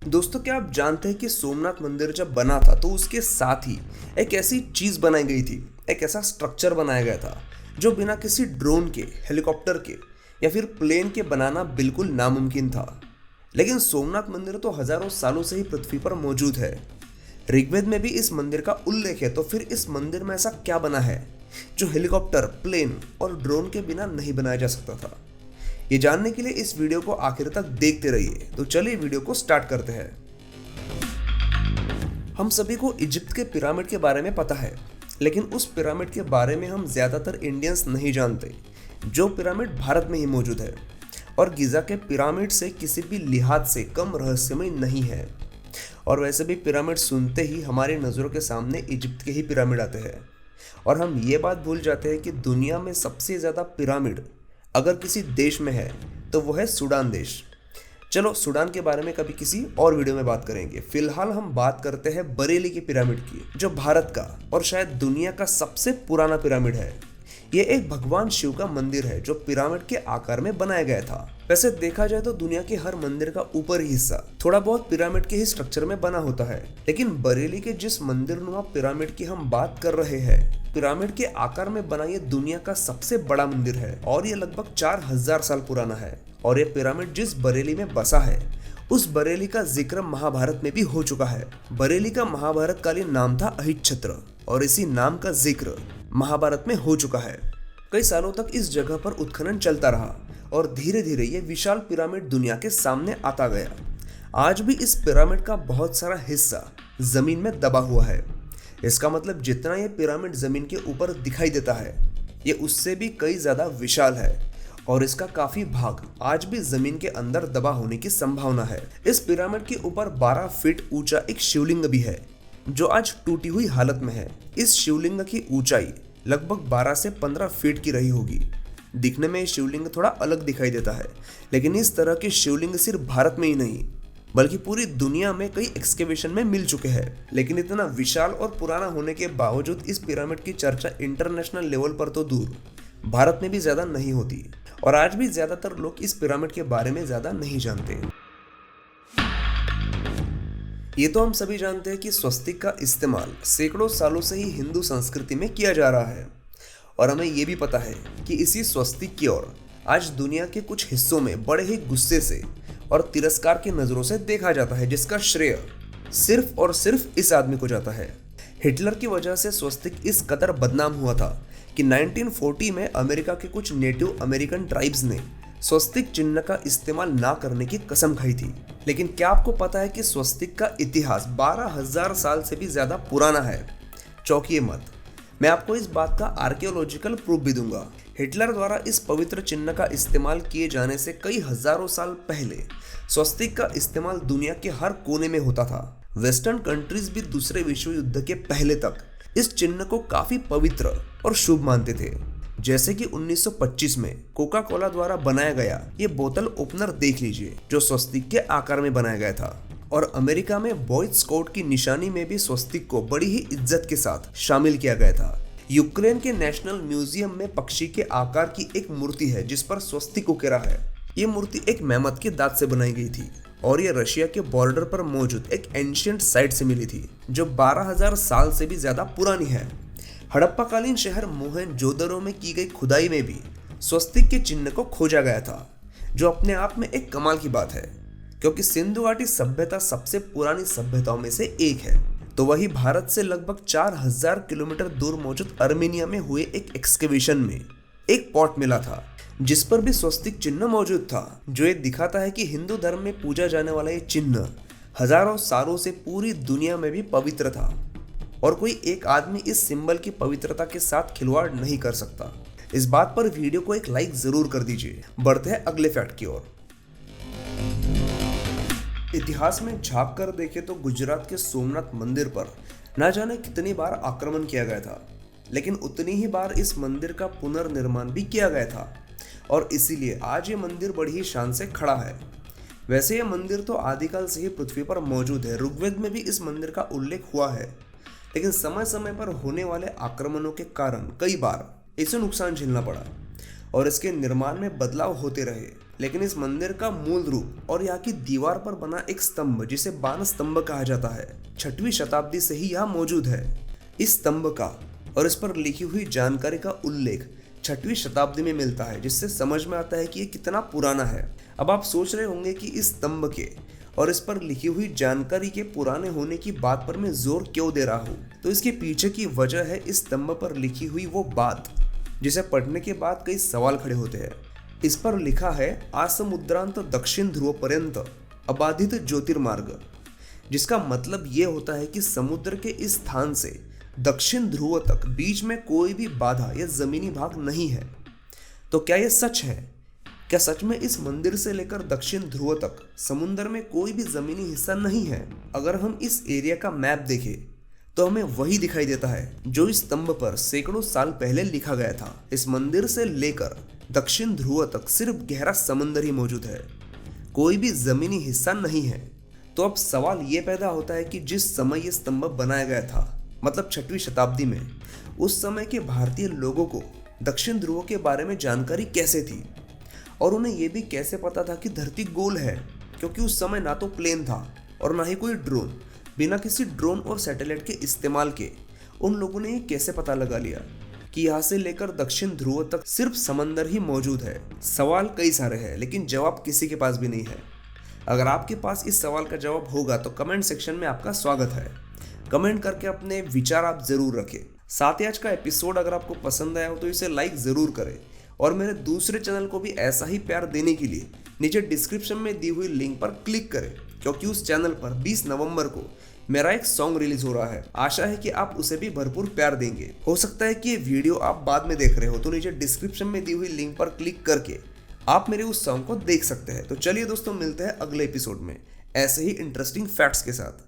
दोस्तों, क्या आप जानते हैं कि सोमनाथ मंदिर जब बना था तो उसके साथ ही एक ऐसी चीज बनाई गई थी, एक ऐसा स्ट्रक्चर बनाया गया था जो बिना किसी ड्रोन के, हेलीकॉप्टर के या फिर प्लेन के बनाना बिल्कुल नामुमकिन था। लेकिन सोमनाथ मंदिर तो हजारों सालों से ही पृथ्वी पर मौजूद है। ऋग्वेद में भी इस मंदिर का उल्लेख है। तो फिर इस मंदिर में ऐसा क्या बना है जो हेलीकॉप्टर, प्लेन और ड्रोन के बिना नहीं बनाया जा सकता था? ये जानने के लिए इस वीडियो को आखिर तक देखते रहिए। तो चलिए वीडियो को स्टार्ट करते हैं। हम सभी को इजिप्ट के पिरामिड के बारे में पता है, लेकिन उस पिरामिड के बारे में हम ज्यादातर इंडियंस नहीं जानते। जो पिरामिड भारत में ही मौजूद है और गिजा के पिरामिड से किसी भी लिहाज से कम रहस्यमय नहीं है। और वैसे भी पिरामिड सुनते ही हमारी नज़रों के सामने इजिप्ट के ही पिरामिड आते हैं और हम ये बात भूल जाते हैं कि दुनिया में सबसे ज़्यादा पिरामिड अगर किसी देश में है तो वो है सूडान देश। चलो, सूडान के बारे में कभी किसी और वीडियो में बात करेंगे। फिलहाल हम बात करते हैं बरेली के पिरामिड की, जो भारत का और शायद दुनिया का सबसे पुराना पिरामिड है। ये एक भगवान शिव का मंदिर है जो पिरामिड के आकार में बनाया गया था। वैसे देखा जाए तो दुनिया के हर मंदिर का ऊपरी हिस्सा थोड़ा बहुत पिरामिड के ही स्ट्रक्चर में बना होता है, लेकिन बरेली के जिस मंदिर नुमा पिरामिड की हम बात कर रहे हैं, पिरामिड के आकार में बना ये दुनिया का सबसे बड़ा मंदिर है और ये लगभग 4000 साल पुराना है। और ये पिरामिड जिस बरेली में बसा है, उस बरेली का जिक्र महाभारत में भी हो चुका है। बरेली का महाभारत कालीन नाम था अहिच्छत्र और इसी नाम का जिक्र महाभारत में हो चुका है। कई सालों तक इस जगह पर उत्खनन चलता रहा और धीरे धीरे ये विशाल पिरामिड दुनिया के सामने आता गया। आज भी इस पिरामिड का बहुत सारा हिस्सा जमीन में दबा हुआ है। इसका मतलब जितना ये पिरामिड जमीन के ऊपर दिखाई देता है, ये उससे भी कई ज्यादा विशाल है और इसका काफी भाग आज भी जमीन के अंदर दबा होने की संभावना है। इस पिरामिड के ऊपर 12 फीट ऊंचा एक शिवलिंग भी है जो आज टूटी हुई हालत में है। इस शिवलिंग की ऊंचाई लगभग 12 से 15 फीट की रही होगी। दिखने में शिवलिंग थोड़ा अलग दिखाई देता है, लेकिन इस तरह के शिवलिंग सिर्फ भारत में ही नहीं बल्कि पूरी दुनिया में कई एक्सकेवेशन में मिल चुके हैं। लेकिन इतना विशाल और पुराना होने के बावजूद इस पिरामिड की चर्चा इंटरनेशनल लेवल पर तो दूर, भारत में भी ज्यादा नहीं होती और आज भी ज्यादातर लोग इस पिरामिड के बारे में ज्यादा नहीं जानते। ये तो हम सभी जानते हैं कि स्वस्तिक का इस्तेमाल सैकड़ों सालों से ही हिंदू संस्कृति में किया जा रहा है और हमें ये भी पता है कि इसी स्वस्तिक की ओर आज दुनिया के कुछ हिस्सों में बड़े ही गुस्से से और तिरस्कार की नज़रों से देखा जाता है, जिसका श्रेय सिर्फ और सिर्फ इस आदमी को जाता है। हिटलर की वजह से स्वस्तिक इस कदर बदनाम हुआ था कि 1940 में अमेरिका के कुछ नेटिव अमेरिकन ट्राइब्स ने स्वस्तिक चिन्ह का इस्तेमाल ना करने की कसम खाई थी। लेकिन क्या आपको पता है कि स्वस्तिक का इतिहास 12,000 साल से भी ज्यादा पुराना है? चौंकिए मत, मैं आपको इस बात का आर्कियोलॉजिकल प्रूफ भी दूंगा। हिटलर द्वारा इस पवित्र चिन्ह का इस्तेमाल किए जाने से कई हजारों साल पहले स्वस्तिक का इस्तेमाल दुनिया के हर कोने में होता था। वेस्टर्न कंट्रीज भी दूसरे विश्व युद्ध के पहले तक इस चिन्ह को काफी पवित्र और शुभ मानते थे। जैसे कि 1925 में कोका कोला द्वारा बनाया गया ये बोतल ओपनर देख लीजिए, जो स्वस्तिक के आकार में बनाया गया था। और अमेरिका में बॉय स्काउट की निशानी में भी स्वस्तिक को बड़ी ही इज्जत के साथ शामिल किया गया था। यूक्रेन के नेशनल म्यूजियम में पक्षी के आकार की एक मूर्ति है जिस पर स्वस्तिक उकेरा है। ये मूर्ति एक मेमथ के दांत से बनाई गई थी और ये रशिया के बॉर्डर पर मौजूद एक एंशियंट साइट से मिली थी जो 12,000 साल से भी ज्यादा पुरानी है। हड़प्पाकालीन शहर मोहनजोदड़ो में की गई खुदाई में भी स्वस्तिक के चिन्ह को खोजा गया था, जो अपने आप में एक कमाल की बात है क्योंकि सिंधु घाटी सभ्यता सबसे पुरानी सभ्यताओं में से एक है। तो वही भारत से लगभग 4000 किलोमीटर दूर मौजूद अर्मेनिया में हुए एक एक्सकेवेशन में एक पॉट मिला था जिस पर भी स्वस्तिक चिन्ह मौजूद था, जो ये दिखाता है कि हिंदू धर्म में पूजा जाने वाला ये चिन्ह हजारों सालों से पूरी दुनिया में भी पवित्र था और कोई एक आदमी इस सिंबल की पवित्रता के साथ खिलवाड़ नहीं कर सकता। इस बात पर वीडियो को एक लाइक जरूर कर दीजिए। बढ़ते हैं अगले फैक्ट की ओर। इतिहास में झांक कर देखें तो गुजरात के सोमनाथ मंदिर पर न जाने कितनी बार आक्रमण किया गया था, लेकिन उतनी ही बार इस मंदिर का पुनर्निर्माण भी किया गया था और इसीलिए आज ये मंदिर बड़ी ही शान से खड़ा है। वैसे ये मंदिर तो आदिकाल से ही पृथ्वी पर मौजूद है। ऋग्वेद में भी इस मंदिर का उल्लेख हुआ है, लेकिन समय समय पर होने वाले आक्रमणों के कारण कई बार इसे नुकसान झेलना पड़ा और इसके निर्माण में बदलाव होते रहे, लेकिन इस मंदिर का मूल रूप और यहाँ की दीवार पर बना एक स्तंभ जिसे बाण स्तंभ कहा जाता है 6वीं शताब्दी से ही यहाँ मौजूद है। इस स्तंभ का और इस पर लिखी हुई जानकारी का उल्लेख 6वीं शताब्दी में मिलता है, जिससे समझ में आता है कि ये कितना पुराना है। अब आप सोच रहे होंगे कि इस स्तंभ के और इस पर लिखी हुई जानकारी के पुराने होने की बात पर मैं जोर क्यों दे रहा हूँ। तो इसके पीछे की वजह है इस स्तंभ पर लिखी हुई वो बात जिसे पढ़ने के बाद कई सवाल खड़े होते हैं। इस पर लिखा है आसमुद्रांत दक्षिण ध्रुव पर्यंत अबाधित ज्योतिर्मार्ग, जिसका मतलब ये होता है कि समुद्र के इस स्थान से दक्षिण ध्रुव तक बीच में कोई भी बाधा या जमीनी भाग नहीं है। तो क्या यह सच है? क्या सच में इस मंदिर से लेकर दक्षिण ध्रुव तक समुद्र में कोई भी जमीनी हिस्सा नहीं है? अगर हम इस एरिया का मैप देखें तो हमें वही दिखाई देता है जो इस स्तंभ पर सैकड़ों साल पहले लिखा गया था। इस मंदिर से लेकर दक्षिण ध्रुव तक सिर्फ गहरा समंदर ही मौजूद है, कोई भी जमीनी हिस्सा नहीं है। तो अब सवाल ये पैदा होता है कि जिस समय ये स्तंभ बनाया गया था, मतलब 6वीं शताब्दी में, उस समय के भारतीय लोगों को दक्षिण ध्रुव के बारे में जानकारी कैसे थी और उन्हें यह भी कैसे पता था कि धरती गोल है, क्योंकि उस समय ना तो प्लेन था और ना ही कोई ड्रोन। बिना किसी ड्रोन और सैटेलाइट के इस्तेमाल के उन लोगों ने ये कैसे पता लगा लिया कि यहाँ से लेकर दक्षिण ध्रुव तक सिर्फ समंदर ही मौजूद है? सवाल कई सारे हैं, लेकिन जवाब किसी के पास भी नहीं है। अगर आपके पास इस सवाल का जवाब होगा तो कमेंट सेक्शन में आपका स्वागत है। कमेंट करके अपने विचार आप जरूर रखें। साथ ही आज का एपिसोड अगर आपको पसंद आया हो तो इसे लाइक जरूर करें और मेरे दूसरे चैनल को भी ऐसा ही प्यार देने के लिए नीचे डिस्क्रिप्शन में दी हुई लिंक पर क्लिक करें, क्योंकि उस चैनल पर 20 नवंबर को मेरा एक सॉन्ग रिलीज हो रहा है। आशा है कि आप उसे भी भरपूर प्यार देंगे। हो सकता है कि ये वीडियो आप बाद में देख रहे हो, तो नीचे डिस्क्रिप्शन में दी हुई लिंक पर क्लिक करके आप मेरे उस सॉन्ग को देख सकते हैं। तो चलिए दोस्तों, मिलते हैं अगले एपिसोड में ऐसे ही इंटरेस्टिंग फैक्ट्स के साथ।